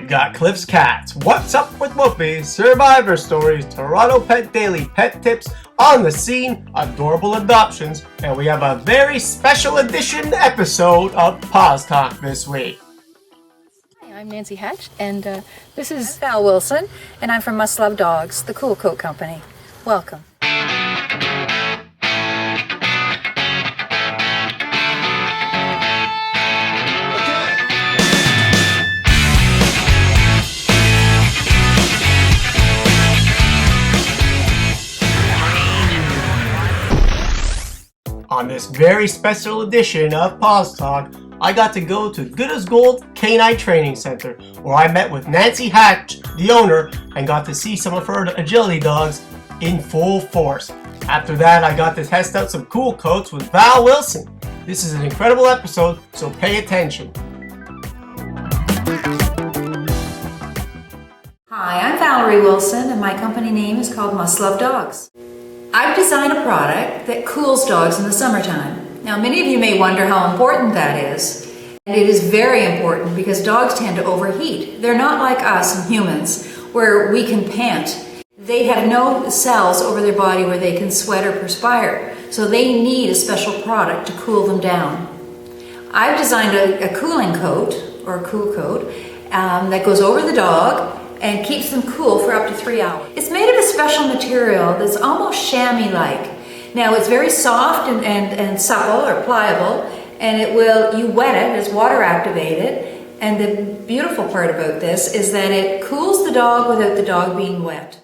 We've got Cliff's Cats, What's Up with Whoopi, Survivor Stories, Toronto Pet Daily, Pet Tips, On the Scene, Adorable Adoptions, and we have a very special edition episode of Paws Talk this week. Hi, I'm Nancy Hatch, and this is Val Wilson, and I'm from Must Love Dogs, the Cool Coat Company. Welcome. On this very special edition of Paws Talk, I got to go to Good as Gold Canine Training Center, where I met with Nancy Hatch, the owner, and got to see some of her agility dogs in full force. After that, I got to test out some cool coats with Val Wilson. This is an incredible episode, so pay attention. Hi, I'm Valerie Wilson, and my company name is called Must Love Dogs. I've designed a product that cools dogs in the summertime. Now, many of you may wonder how important that is. And it is very important because dogs tend to overheat. They're not like us and humans, where we can pant. They have no cells over their body where they can sweat or perspire. So they need a special product to cool them down. I've designed a cooling coat, or a cool coat, that goes over the dog and keeps them cool for up to 3 hours. It's made of a special material that's almost chamois-like. Now, it's very soft and supple or pliable, and you wet it, it's water activated, and the beautiful part about this is that it cools the dog without the dog being wet.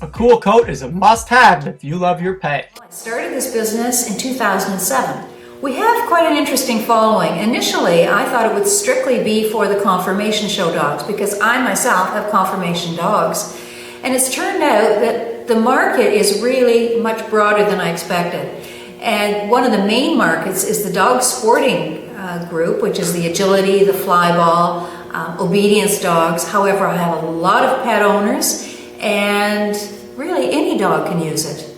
A cool coat is a must-have if you love your pet. I started this business in 2007. We have quite an interesting following. Initially, I thought it would strictly be for the conformation show dogs because I myself have conformation dogs. And it's turned out that the market is really much broader than I expected. And one of the main markets is the dog sporting group, which is the agility, the fly ball, obedience dogs. However, I have a lot of pet owners, and really any dog can use it.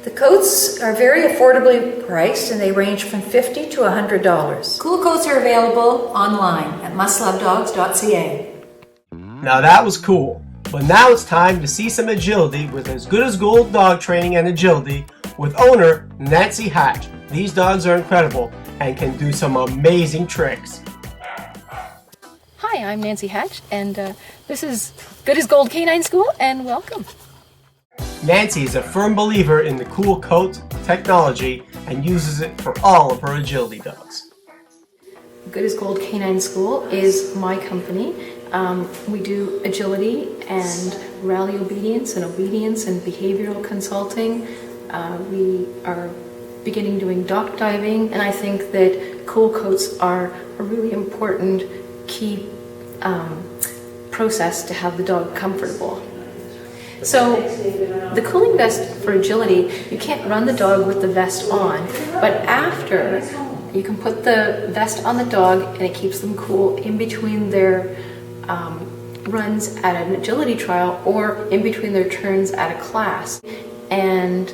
The coats are very affordably priced, and they range from $50 to $100. Cool coats are available online at mustlovedogs.ca. Now that was cool, but now it's time to see some agility with As Good as Gold Dog Training and Agility with owner Nancy Hatch. These dogs are incredible and can do some amazing tricks. Hi, I'm Nancy Hatch, and this is Good as Gold Canine School, and welcome. Nancy is a firm believer in the cool coat technology and uses it for all of her agility dogs. Good as Gold Canine School is my company. We do agility and rally obedience and behavioral consulting. We are beginning doing dock diving, and I think that cool coats are a really important key process to have the dog comfortable. So the cooling vest for agility, you can't run the dog with the vest on, but after you can put the vest on the dog and it keeps them cool in between their runs at an agility trial or in between their turns at a class. And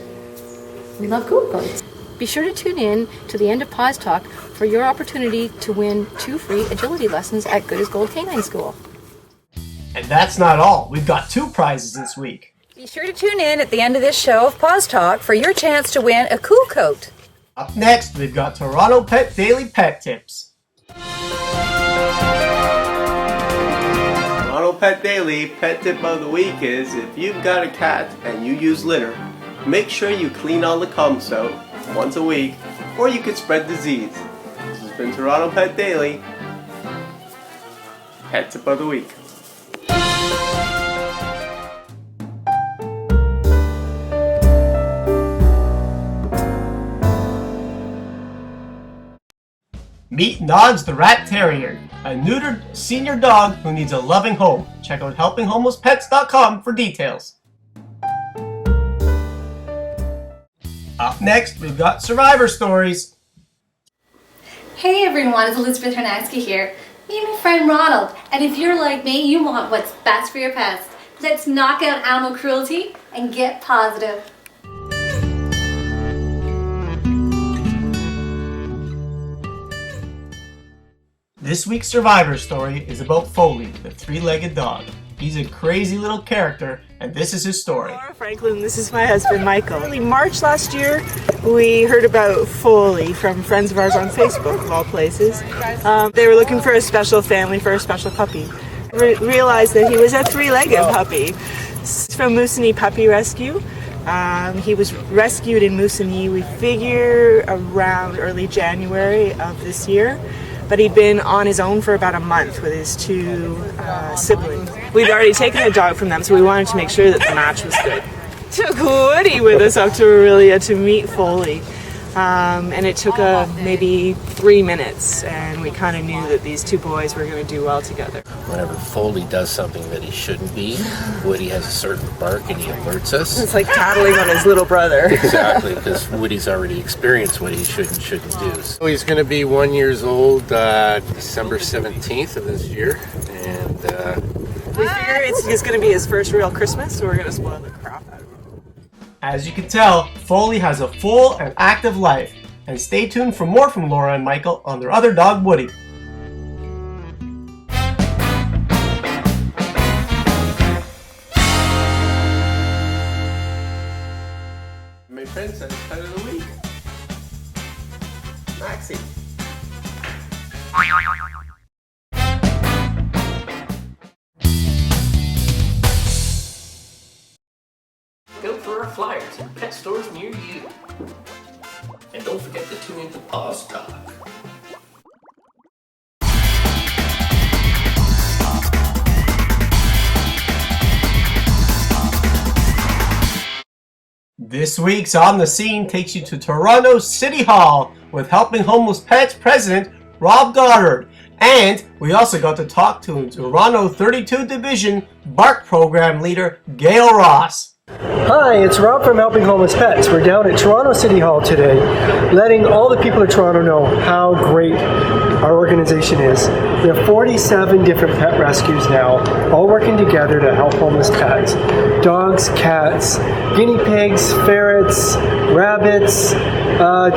we love cool coats. Be sure to tune in to the end of Paws Talk for your opportunity to win 2 free agility lessons at Good as Gold Canine School. And that's not all. We've got 2 prizes this week. Be sure to tune in at the end of this show of Paws Talk for your chance to win a cool coat. Up next, we've got Toronto Pet Daily Pet Tips. Toronto Pet Daily Pet Tip of the Week is if you've got a cat and you use litter, make sure you clean all the crumbs out once a week or you could spread disease. This has been Toronto Pet Daily Pet Tip of the Week. Meet Nods the Rat Terrier, a neutered senior dog who needs a loving home. Check out helpinghomelesspets.com for details. Up next, we've got Survivor Stories. Hey everyone, it's Elizabeth Hernatsky here. Me and my friend Ronald, and if you're like me, you want what's best for your pets. Let's knock out animal cruelty and get positive. This week's survivor story is about Foley, the three-legged dog. He's a crazy little character, and this is his story. Laura Franklin, this is my husband Michael. Early March last year, we heard about Foley from friends of ours on Facebook, of all places. They were looking for a special family for a special puppy. Realized that he was a three-legged puppy. He's from Moosonee Puppy Rescue. He was rescued in Moosonee, we figure around early January of this year. But he'd been on his own for about a month with his two siblings. We'd already taken a dog from them, so we wanted to make sure that the match was good. Took Woody with us up to Aurelia to meet Foley. And it took maybe 3 minutes, and we kind of knew that these two boys were going to do well together. Whenever Foley does something that he shouldn't be, Woody has a certain bark and he alerts us. It's like tattling on his little brother. Exactly, because Woody's already experienced what he shouldn't do. So he's going to be 1 year old December 17th of this year, and we figure it's going to be his first real Christmas, so we're going to spoil the crap out of him. As you can tell, Foley has a full and active life. And stay tuned for more from Laura and Michael on their other dog, Woody. My friend said pet of the week. Maxie. go for our flyers in pet stores near you. And don't forget to tune into Paws Talk. This week's On the Scene takes you to Toronto City Hall with Helping Homeless Pets President Rob Goddard. And we also got to talk to Toronto 32 Division BARC Program Leader Gail Ross. Hi, it's Rob from Helping Homeless Pets. We're down at Toronto City Hall today, letting all the people of Toronto know how great our organization is. We have 47 different pet rescues now, all working together to help homeless pets. Dogs, cats, guinea pigs, ferrets, rabbits,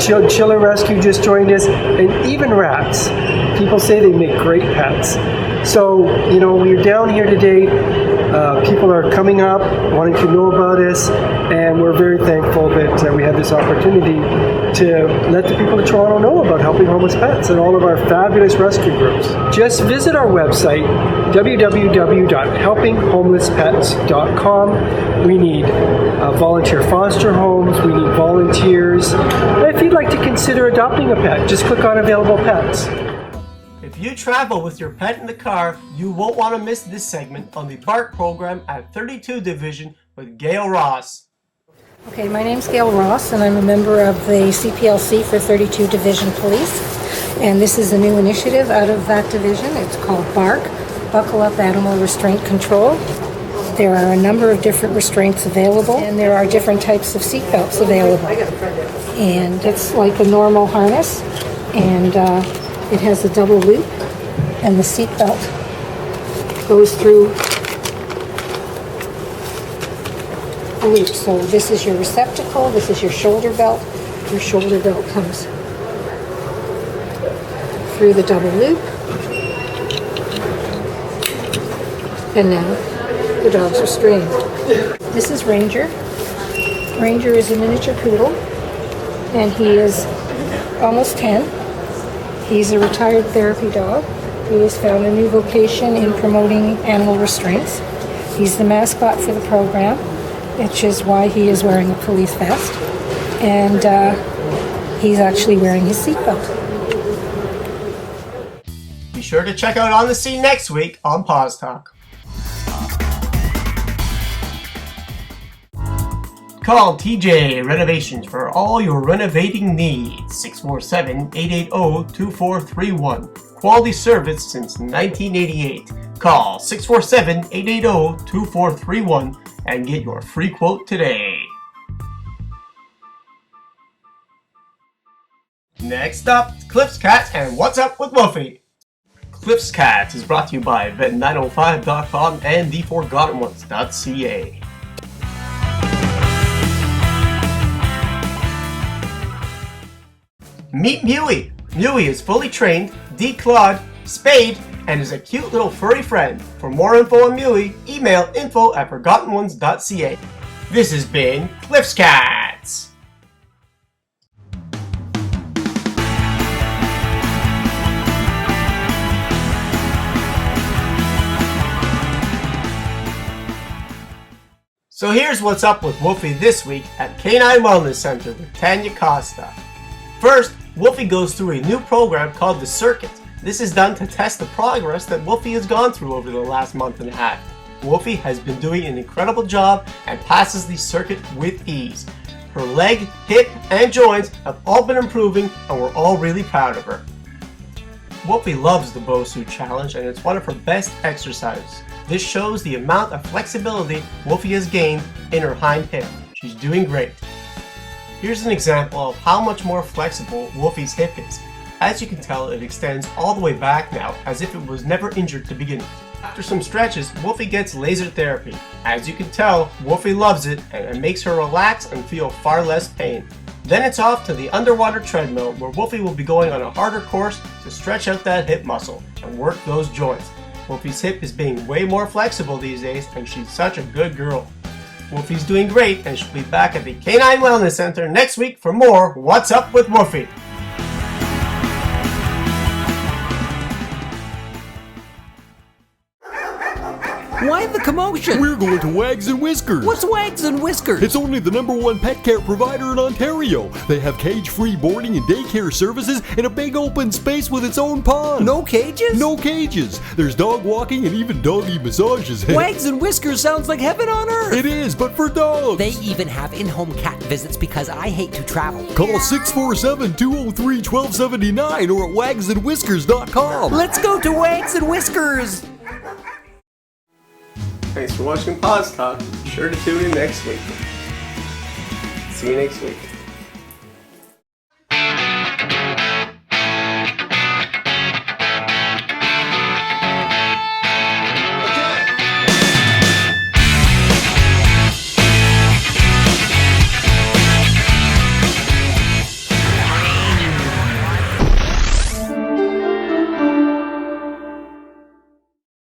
Chiller Rescue just joined us, and even rats. People say they make great pets. So, we're down here today. People are coming up, wanting to know about us, and we're very thankful that we had this opportunity to let the people of Toronto know about Helping Homeless Pets and all of our fabulous rescue groups. Just visit our website, www.helpinghomelesspets.com. We need volunteer foster homes, we need volunteers. If you'd like to consider adopting a pet, just click on Available Pets. If you travel with your pet in the car, you won't want to miss this segment on the BARC program at 32 Division with Gail Ross. Okay, my name's Gail Ross, and I'm a member of the CPLC for 32 Division Police. And this is a new initiative out of that division. It's called BARC, Buckle Up Animal Restraint Control. There are a number of different restraints available, and there are different types of seatbelts available. And it's like a normal harness, and it has a double loop, and the seat belt goes through the loop. So this is your receptacle, this is your shoulder belt. Your shoulder belt comes through the double loop. And now the dog's restrained. This is Ranger. Ranger is a miniature poodle, and he is almost 10. He's a retired therapy dog who has found a new vocation in promoting animal restraints. He's the mascot for the program, which is why he is wearing a police vest. And he's actually wearing his seatbelt. Be sure to check out On the Scene next week on Paws Talk. Call TJ Renovations for all your renovating needs. 647-880-2431. Quality service since 1988. Call 647-880-2431 and get your free quote today. Next up, Cliff's Cats and What's Up with Wolfie. Cliff's Cats is brought to you by Vet905.com and TheForgottenOnes.ca. Meet Mewy. Mewy is fully trained, declawed, Spade, and is a cute little furry friend. For more info on Muley, email info@forgotteноnes.ca. This has been Cliff's Cats. So here's what's up with Wolfie this week at Canine Wellness Center with Tanya Costa. First, Wolfie goes through a new program called The Circuit. This is done to test the progress that Wolfie has gone through over the last month and a half. Wolfie has been doing an incredible job and passes the circuit with ease. Her leg, hip, and joints have all been improving, and we're all really proud of her. Wolfie loves the Bosu Challenge, and it's one of her best exercises. This shows the amount of flexibility Wolfie has gained in her hind hip. She's doing great. Here's an example of how much more flexible Wolfie's hip is. As you can tell, it extends all the way back now, as if it was never injured to begin with. After some stretches, Wolfie gets laser therapy. As you can tell, Wolfie loves it, and it makes her relax and feel far less pain. Then it's off to the underwater treadmill, where Wolfie will be going on a harder course to stretch out that hip muscle and work those joints. Wolfie's hip is being way more flexible these days, and she's such a good girl. Wolfie's doing great, and she'll be back at the Canine Wellness Center next week for more What's Up with Wolfie. Why the commotion? We're going to Wags and Whiskers. What's Wags and Whiskers? It's only the #1 pet care provider in Ontario. They have cage-free boarding and daycare services in a big open space with its own pond. No cages? No cages. There's dog walking and even doggy massages. Wags and Whiskers sounds like heaven on earth. It is, but for dogs. They even have in-home cat visits because I hate to travel. Call 647-203-1279 or at wagsandwhiskers.com. Let's go to Wags and Whiskers. Thanks for watching Paws Talk. Be sure to tune in next week. See you next week.